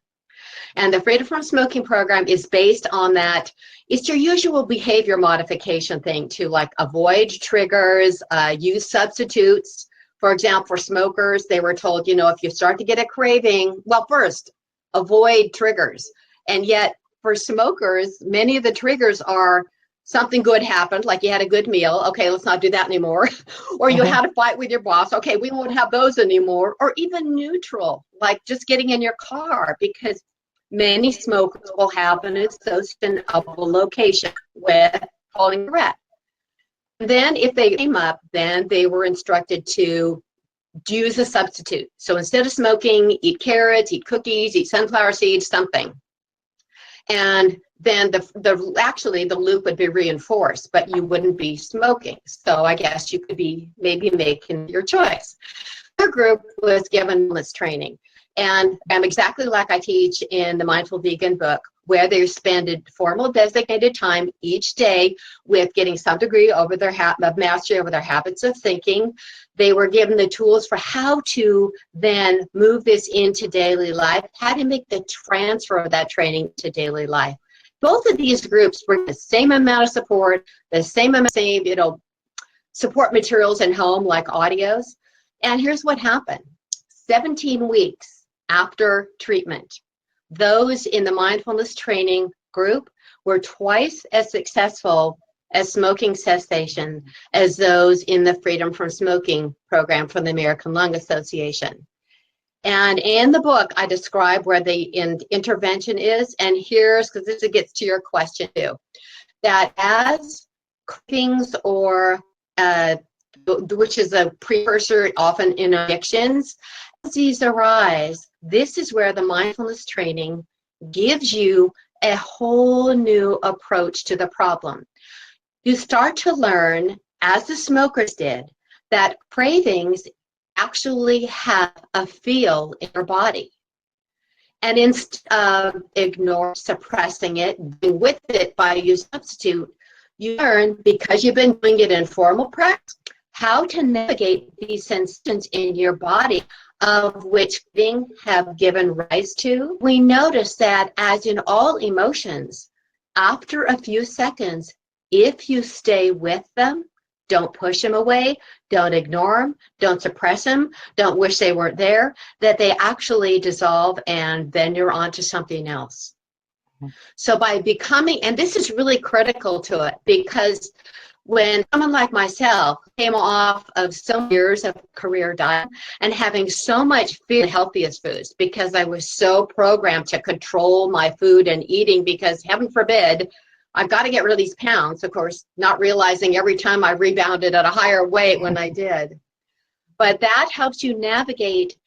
And the Freedom from Smoking program is based on that. It's your usual behavior modification thing to avoid triggers, use substitutes. For example, for smokers, they were told, if you start to get a craving, well, first, avoid triggers. And yet for smokers, many of the triggers are something good happened, like you had a good meal. Okay, let's not do that anymore. Or you had a fight with your boss. Okay, we won't have those anymore. Or even neutral, like just getting in your car, because many smokers will have an association of a location with calling a rat. Then if they came up, then they were instructed to use a substitute. So instead of smoking, eat carrots, eat cookies, eat sunflower seeds, something. And then the loop would be reinforced, but you wouldn't be smoking. So I guess you could be maybe making your choice. Their group was given this training, and exactly like I teach in the Mindful Vegan book, where they spend formal designated time each day with getting some degree of mastery over their habits of thinking. They were given the tools for how to then move this into daily life, how to make the transfer of that training to daily life. Both of these groups bring the same amount of support, the same support materials in home, like audios. And here's what happened. 17 weeks after treatment, those in the mindfulness training group were twice as successful as smoking cessation as those in the Freedom from Smoking program from the American Lung Association. And in the book, I describe where the intervention is. And here's, because this gets to your question too, that as cravings or, which is a precursor often in addictions, as these arise, this is where the mindfulness training gives you a whole new approach to the problem. You start to learn, as the smokers did, that cravings actually have a feel in your body. And instead of suppressing it, being with it by use substitute, you learn, because you've been doing it in formal practice, how to navigate these sensations in your body, of which things have given rise to. We notice that, as in all emotions, after a few seconds, if you stay with them, don't push them away, don't ignore them, don't suppress them, don't wish they weren't there, that they actually dissolve, and then you're on to something else. So by becoming, and this is really critical to it, because when someone like myself came off of so many years of career diet and having so much food, the healthiest foods, because I was so programmed to control my food and eating, because heaven forbid, I've got to get rid of these pounds, of course, not realizing every time I rebounded at a higher weight when I did. But that helps you navigate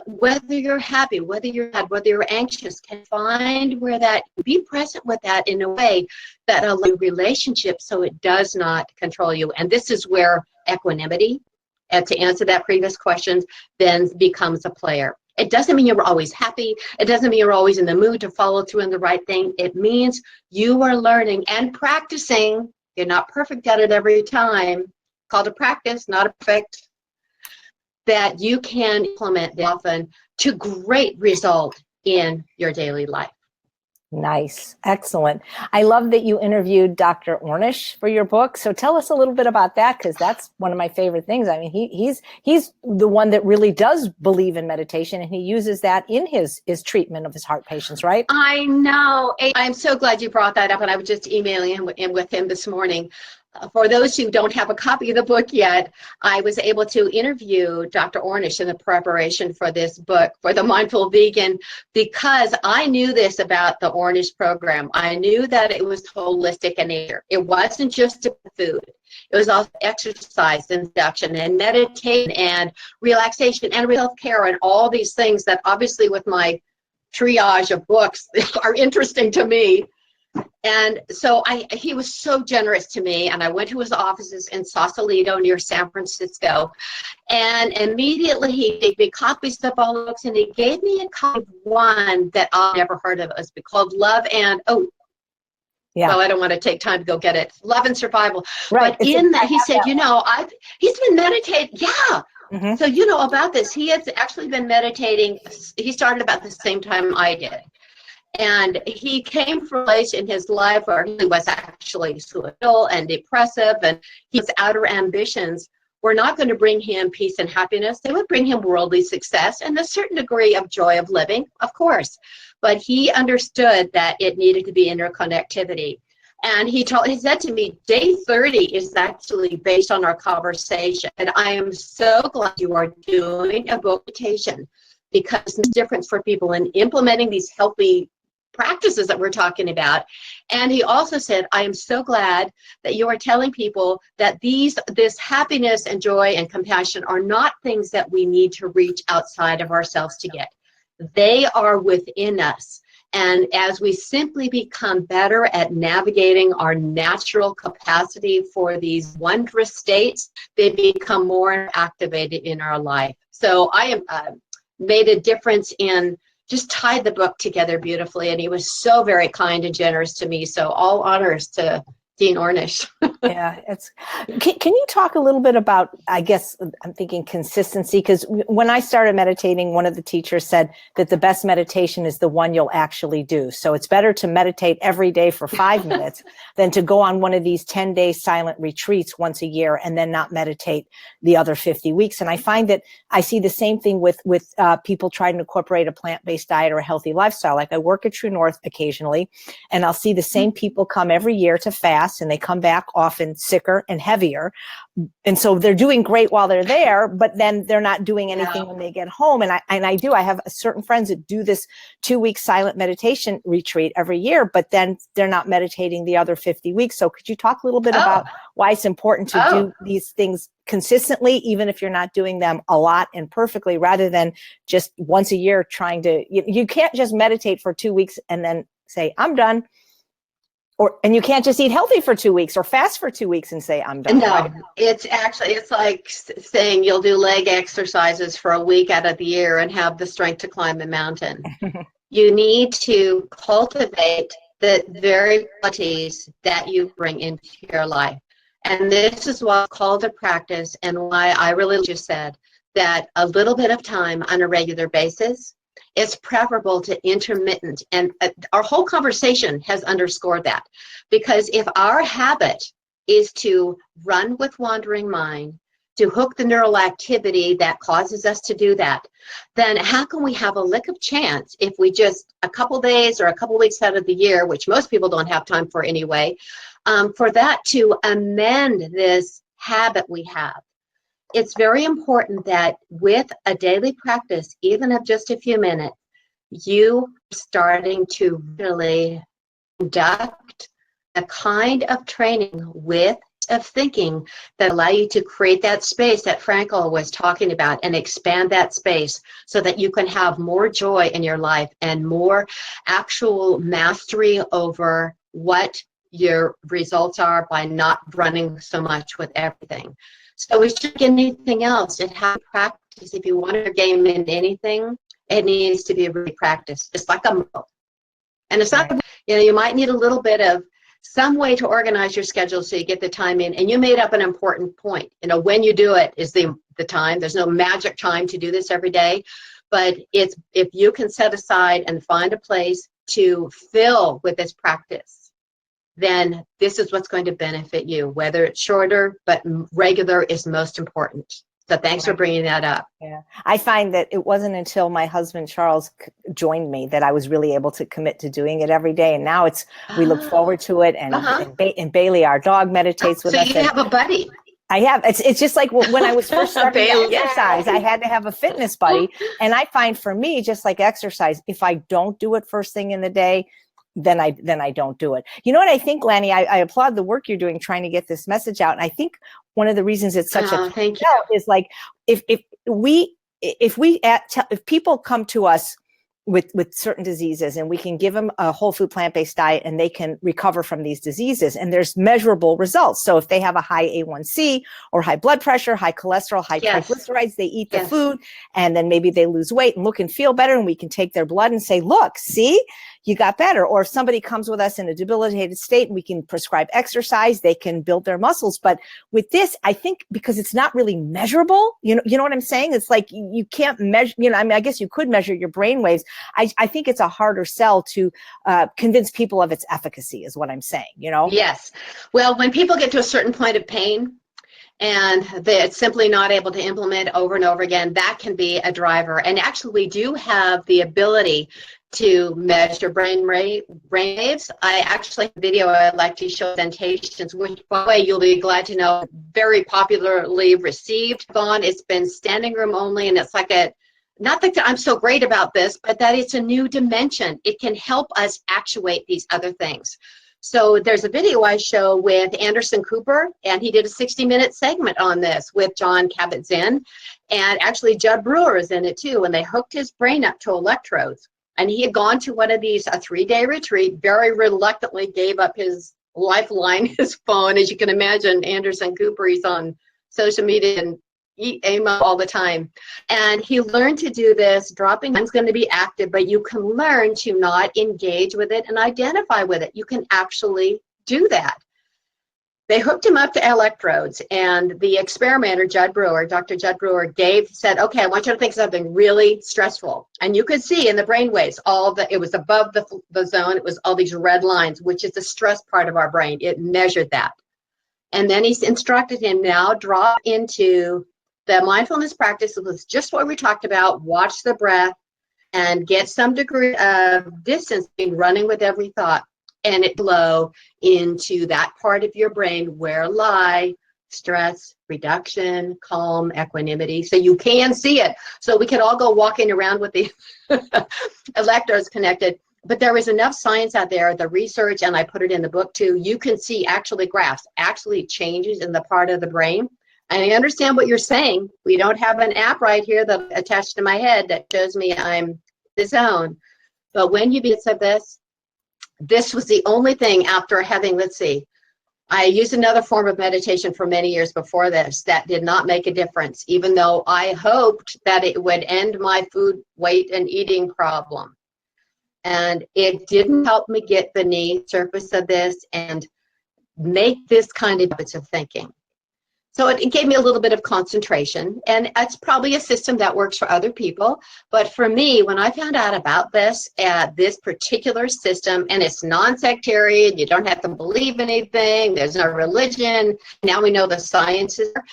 whether you're happy, whether you're sad, whether you're anxious, can find where that, be present with that in a way that allows relationship so it does not control you. And this is where equanimity, and to answer that previous question, then becomes a player. It doesn't mean you're always happy. It doesn't mean you're always in the mood to follow through on the right thing. It means you are learning and practicing. You're not perfect at it every time. Called a practice, not a perfect. That you can implement often to great result in your daily life. Nice. Excellent. I love that you interviewed Dr. Ornish for your book. So tell us a little bit about that, because that's one of my favorite things. I mean, he's the one that really does believe in meditation, and he uses that in his treatment of his heart patients, right? I know. I'm so glad you brought that up, and I was just emailing him with him this morning. For those who don't have a copy of the book yet, I was able to interview Dr. Ornish in the preparation for this book, for the Mindful Vegan, because I knew this about the Ornish program. I knew that it was holistic in nature. It wasn't just about food. It was also exercise, induction, and meditation, and relaxation, and self-care, and all these things that obviously with my triage of books are interesting to me. And so he was so generous to me, and I went to his offices in Sausalito near San Francisco, and immediately he gave me copies of all the books, and he gave me a copy of one that I've never heard of. It was called Love and, well, I don't want to take time to go get it. Love and Survival. Right. But in that, he said, he's been meditating. Yeah. Mm-hmm. So you know about this. He has actually been meditating. He started about the same time I did. And he came from a place in his life where he was actually suicidal and depressive, and his outer ambitions were not going to bring him peace and happiness. They would bring him worldly success and a certain degree of joy of living, of course. But he understood that it needed to be interconnectivity. And he said to me, day 30 is actually based on our conversation. And I am so glad you are doing a book meditation, because there's a difference for people in implementing these healthy practices that we're talking about. And he also said, I am so glad that you are telling people that this happiness and joy and compassion are not things that we need to reach outside of ourselves to get. They are within us. And as we simply become better at navigating our natural capacity for these wondrous states, they become more activated in our life. So I am made a difference in just tied the book together beautifully, and he was so very kind and generous to me. So all honors to Dean Ornish. Yeah, can you talk a little bit about, I guess I'm thinking consistency, because when I started meditating, one of the teachers said that the best meditation is the one you'll actually do. So it's better to meditate every day for 5 minutes than to go on one of these 10-day silent retreats once a year and then not meditate the other 50 weeks. And I find that I see the same thing with people trying to incorporate a plant-based diet or a healthy lifestyle. Like I work at True North occasionally, and I'll see the same people come every year to fast, and they come back often sicker and heavier. And so they're doing great while they're there, but then they're not doing anything when they get home. And I have certain friends that do this 2-week silent meditation retreat every year, but then they're not meditating the other 50 weeks. So could you talk a little bit about why it's important to do these things consistently, even if you're not doing them a lot and perfectly, rather than just once a year trying to, you can't just meditate for 2 weeks and then say, I'm done. And you can't just eat healthy for 2 weeks or fast for 2 weeks and say, I'm done. No, right? It's like saying you'll do leg exercises for a week out of the year and have the strength to climb a mountain. You need to cultivate the very qualities that you bring into your life. And this is what's called a practice, and why I really just said that a little bit of time on a regular basis is preferable to intermittent. And our whole conversation has underscored that. Because if our habit is to run with wandering mind, to hook the neural activity that causes us to do that, then how can we have a lick of chance if we just a couple days or a couple weeks out of the year, which most people don't have time for anyway, for that to amend this habit we have? It's very important that with a daily practice, even of just a few minutes, you are starting to really conduct a kind of training with of thinking that allow you to create that space that Frankl was talking about and expand that space so that you can have more joy in your life and more actual mastery over what your results are by not running so much with everything. So it's just like anything else. It has to practice. If you want to game in anything, it needs to be really practiced. It's like a muscle. And it's not, you might need a little bit of some way to organize your schedule so you get the time in. And you made up an important point. When you do it is the time. There's no magic time to do this every day. But it's if you can set aside and find a place to fill with this practice, then this is what's going to benefit you, whether it's shorter, but regular is most important. So thanks for bringing that up. Yeah, I find that it wasn't until my husband Charles joined me that I was really able to commit to doing it every day. And now we look forward to it. And Bailey, our dog, meditates with us. So you have a buddy. I have. It's just like when I was first starting to exercise, I had to have a fitness buddy. And I find for me, just like exercise, if I don't do it first thing in the day, then I don't do it. You know what I think, Lani? I applaud the work you're doing trying to get this message out. And I think one of the reasons it's such a thank you is like if people come to us with certain diseases and we can give them a whole food plant-based diet and they can recover from these diseases and there's measurable results. So if they have a high A1C or high blood pressure, high cholesterol, high triglycerides, they eat the food and then maybe they lose weight and look and feel better and we can take their blood and say, look, see, you got better. Or if somebody comes with us in a debilitated state, we can prescribe exercise, they can build their muscles. But with this, I think because it's not really measurable, you know what I'm saying? It's like you can't measure, I guess you could measure your brain waves. I think it's a harder sell to convince people of its efficacy is what I'm saying, Yes. Well, when people get to a certain point of pain, and they're simply not able to implement over and over again, that can be a driver. And actually, we do have the ability to measure brain waves. I actually have a video I'd like to show, Sensations, which, by the way, you'll be glad to know, very popularly received. It's been standing room only, and it's like not that I'm so great about this, but that it's a new dimension. It can help us actuate these other things. So there's a video I show with Anderson Cooper, and he did a 60-minute segment on this with John Kabat-Zinn, and actually Judd Brewer is in it too, and they hooked his brain up to electrodes. And he had gone to one of these, a 3-day retreat, very reluctantly gave up his lifeline, his phone. As you can imagine, Anderson Cooper, he's on social media and email all the time. And he learned to do this. Dropping is going to be active, but you can learn to not engage with it and identify with it. You can actually do that. They hooked him up to electrodes, and the experimenter, Dr. Judd Brewer, said, okay, I want you to think of something really stressful. And you could see in the brain waves, it was above the zone, it was all these red lines, which is the stress part of our brain. It measured that. And then he instructed him, now drop into the mindfulness practice. It was just what we talked about, watch the breath and get some degree of distance between running with every thought, and it flow into that part of your brain where lie stress reduction, calm, equanimity. So you can see it. So we could all go walking around with the electrodes connected. But there is enough science out there, the research, and I put it in the book too, you can see actually graphs, actually changes in the part of the brain. And I understand what you're saying. We don't have an app right here that attached to my head that shows me I'm the zone. But when you bits of this was the only thing after having, let's see, I used another form of meditation for many years before this that did not make a difference, even though I hoped that it would end my food, weight, and eating problem. And it didn't help me get beneath the surface of this and make this kind of habits of thinking. So it gave me a little bit of concentration, and it's probably a system that works for other people. But for me, when I found out about this particular system, and it's non-sectarian, you don't have to believe anything, there's no religion, now we know the science is there.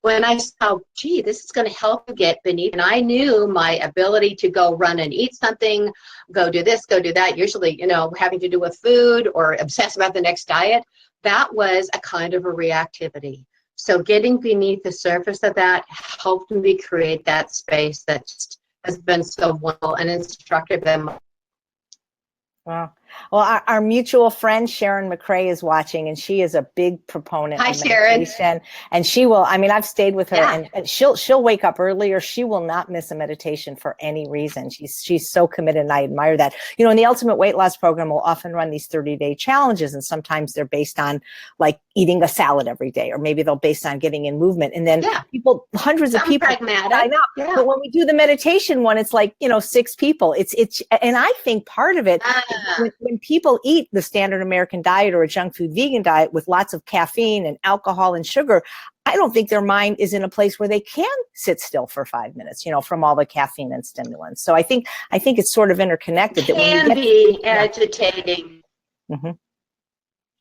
When I saw, gee, this is going to help you get beneath, and I knew my ability to go run and eat something, go do this, go do that, usually, having to do with food or obsess about the next diet, that was a kind of a reactivity. So getting beneath the surface of that helped me create that space that has been so wonderful and instructive. Wow. Well, our mutual friend Sharon McRae is watching, and she is a big proponent Hi, of Sharon. meditation. And she will, I mean, I've stayed with her, Yeah. and she'll wake up earlier. She will not miss a meditation for any reason. She's so committed, and I admire that. You know, in the Ultimate Weight Loss Program, we'll often run these 30-day challenges, and sometimes they're based on like eating a salad every day, or maybe they'll based on getting in movement. And then people, hundreds of people sign up. Yeah. But when we do the meditation one, it's like, 6 people. It's, and I think part of it, when people eat the standard American diet or a junk food vegan diet with lots of caffeine and alcohol and sugar, I don't think their mind is in a place where they can sit still for 5 minutes, from all the caffeine and stimulants. So I think it's sort of interconnected. That can when be agitating. Mm-hmm.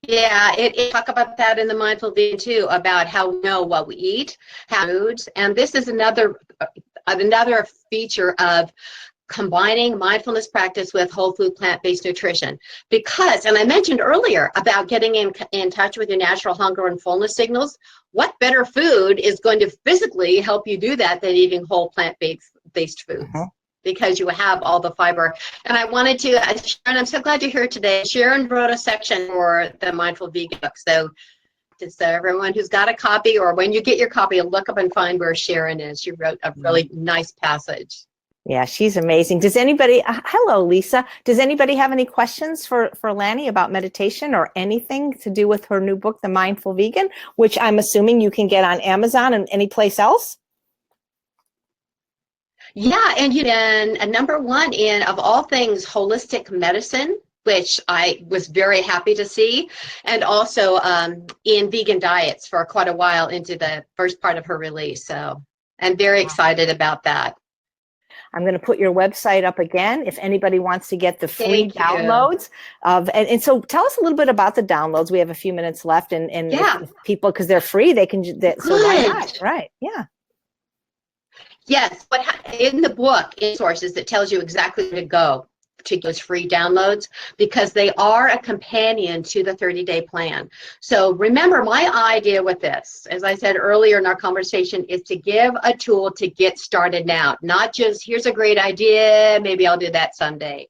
Yeah, it talk about that in the Mindful Vegan too, about how we know what we eat, how foods, and this is another feature of combining mindfulness practice with whole food plant-based nutrition. Because, and I mentioned earlier about getting in touch with your natural hunger and fullness signals, what better food is going to physically help you do that than eating whole plant-based foods? Mm-hmm. Because you have all the fiber. And I wanted to, Sharon, I'm so glad you're here today. Sharon wrote a section for the Mindful Vegan book. So just everyone who's got a copy, or when you get your copy, look up and find where Sharon is. She wrote a really nice passage. Yeah, she's amazing. Does anybody, hello, Lisa. Does anybody have any questions for Lani about meditation or anything to do with her new book, The Mindful Vegan, which I'm assuming you can get on Amazon and any place else? Yeah, and number one in, of all things, holistic medicine, which I was very happy to see, and also in vegan diets for quite a while into the first part of her release. So I'm very excited about that. I'm going to put your website up again if anybody wants to get the free downloads of, and so tell us a little bit about the downloads. We have a few minutes left, and if people, because they're free, they can, so why not? Right. Yeah. Yes, but in the book, in sources, it tells you exactly where to go to those free downloads, because they are a companion to the 30-day plan. So remember, my idea with this, as I said earlier in our conversation, is to give a tool to get started now, not just here's a great idea, maybe I'll do that someday.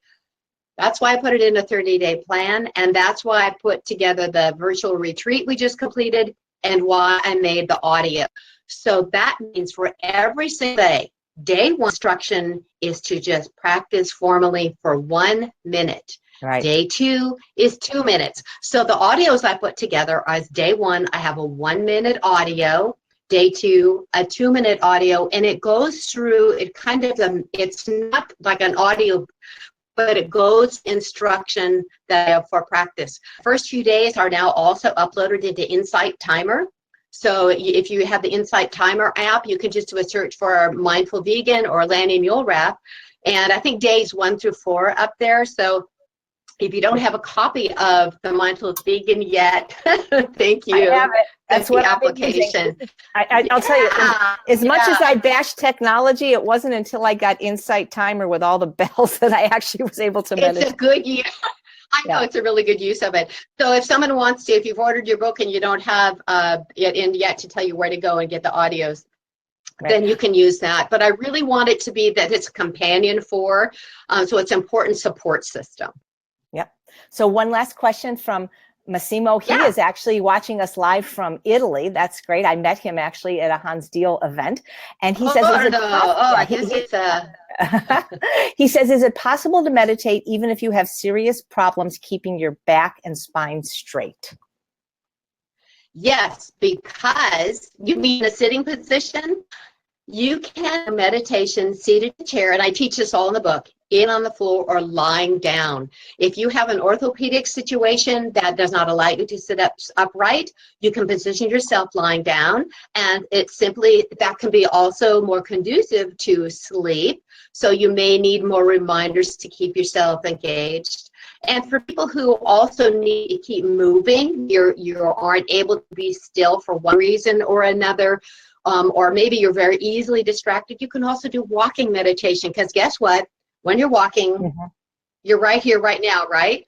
That's why I put it in a 30-day plan, and that's why I put together the virtual retreat we just completed, and why I made the audio. So that means for every single day, day one instruction is to just practice formally for 1 minute. Right. Day 2 is 2 minutes. So the audios I put together as day 1, I have a 1 minute audio. Day 2, a 2 minute audio, and it goes through, it kind of, it's not like an audio, but it goes instruction that I have for practice. First few days are now also uploaded into Insight Timer. So if you have the Insight Timer app, you can just do a search for Mindful Vegan or Lani Muelrath. And I think days 1 through 4 up there. So if you don't have a copy of the Mindful Vegan yet, thank you. I have it. That's what application. I'll tell you, as much as I bash technology, it wasn't until I got Insight Timer with all the bells that I actually was able to meditate. It's a good use. I know it's a really good use of it. So if someone wants to, if you've ordered your book and you don't have it in yet to tell you where to go and get the audios, then you can use that. But I really want it to be that it's a companion for, so it's an important support system. Yep. So one last question from Massimo. He is actually watching us live from Italy. That's great. I met him actually at a Hans Deal event. And he says, he says, is it possible to meditate even if you have serious problems keeping your back and spine straight? Yes, because you mean a sitting position. You can meditation seated in a chair, and I teach this all in the book, in on the floor or lying down. If you have an orthopedic situation that does not allow you to sit upright, you can position yourself lying down, and it simply, that can be also more conducive to sleep. So you may need more reminders to keep yourself engaged. And for people who also need to keep moving, you aren't able to be still for one reason or another, or maybe you're very easily distracted, you can also do walking meditation, because guess what? When you're walking, you're right here, right now, right?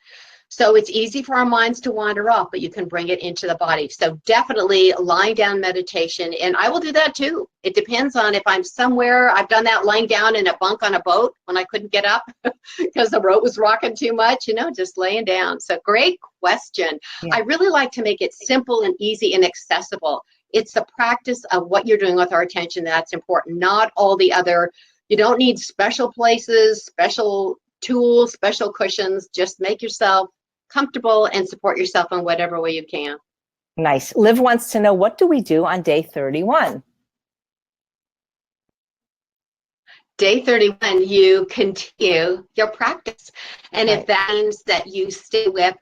So it's easy for our minds to wander off, but you can bring it into the body. So definitely lying down meditation, and I will do that too. It depends on if I'm somewhere. I've done that lying down in a bunk on a boat when I couldn't get up because the boat was rocking too much, just laying down. So great question. Yeah. I really like to make it simple and easy and accessible. It's the practice of what you're doing with our attention that's important, not all the other. You don't need special places, special tools, special cushions. Just make yourself comfortable and support yourself in whatever way you can. Nice. Liv wants to know, what do we do on day 31? Day 31, you continue your practice. And if that means that you stay with,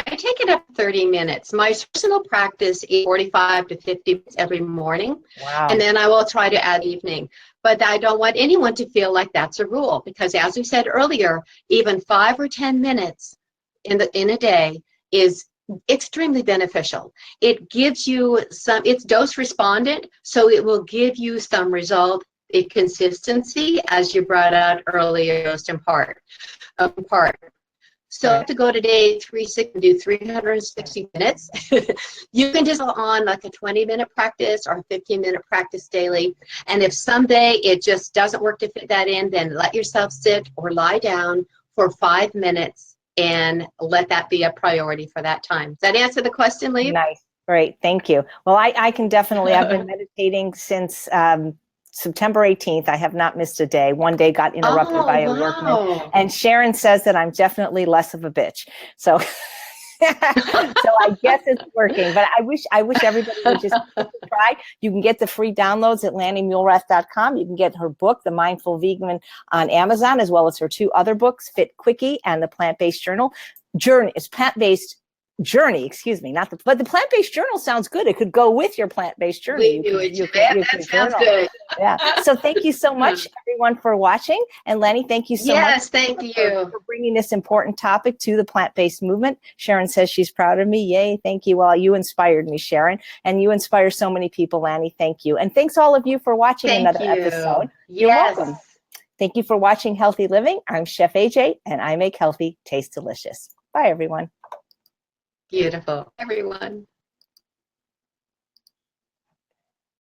I take it up 30 minutes. My personal practice is 45 to 50 minutes every morning. Wow. And then I will try to add evening. But I don't want anyone to feel like that's a rule, because as we said earlier, even 5 or 10 minutes in a day is extremely beneficial. It gives you it's dose respondent, so it will give you some result. A consistency, as you brought out earlier, most in part. So to go to day 360, do 360 minutes. You can just go on like a 20-minute practice or a 15-minute practice daily. And if someday it just doesn't work to fit that in, then let yourself sit or lie down for 5 minutes and let that be a priority for that time. Does that answer the question, Lee? Nice. Great. Thank you. Well, I can definitely, I've been meditating since September 18th. I have not missed a day. One day got interrupted by a workman. And Sharon says that I'm definitely less of a bitch. So, so I guess it's working. But I wish everybody would just try. You can get the free downloads at LaniMuelrath.com. You can get her book, The Mindful Vegan, on Amazon, as well as her 2 other books, Fit Quickie and The Plant-Based Journey. It's plant-based journey, excuse me, but the plant-based journal sounds good. It could go with your plant-based journey. That sounds good. Yeah. So thank you so much, everyone, for watching. And Lani, thank you so much. Yes, thank you for bringing this important topic to the plant-based movement. Sharon says she's proud of me. Yay. Thank you. Well, you inspired me, Sharon, and you inspire so many people, Lani. Thank you. And thanks all of you for watching another episode. You're welcome. Thank you for watching Healthy Living. I'm Chef AJ, and I make healthy taste delicious. Bye, everyone. Beautiful, everyone.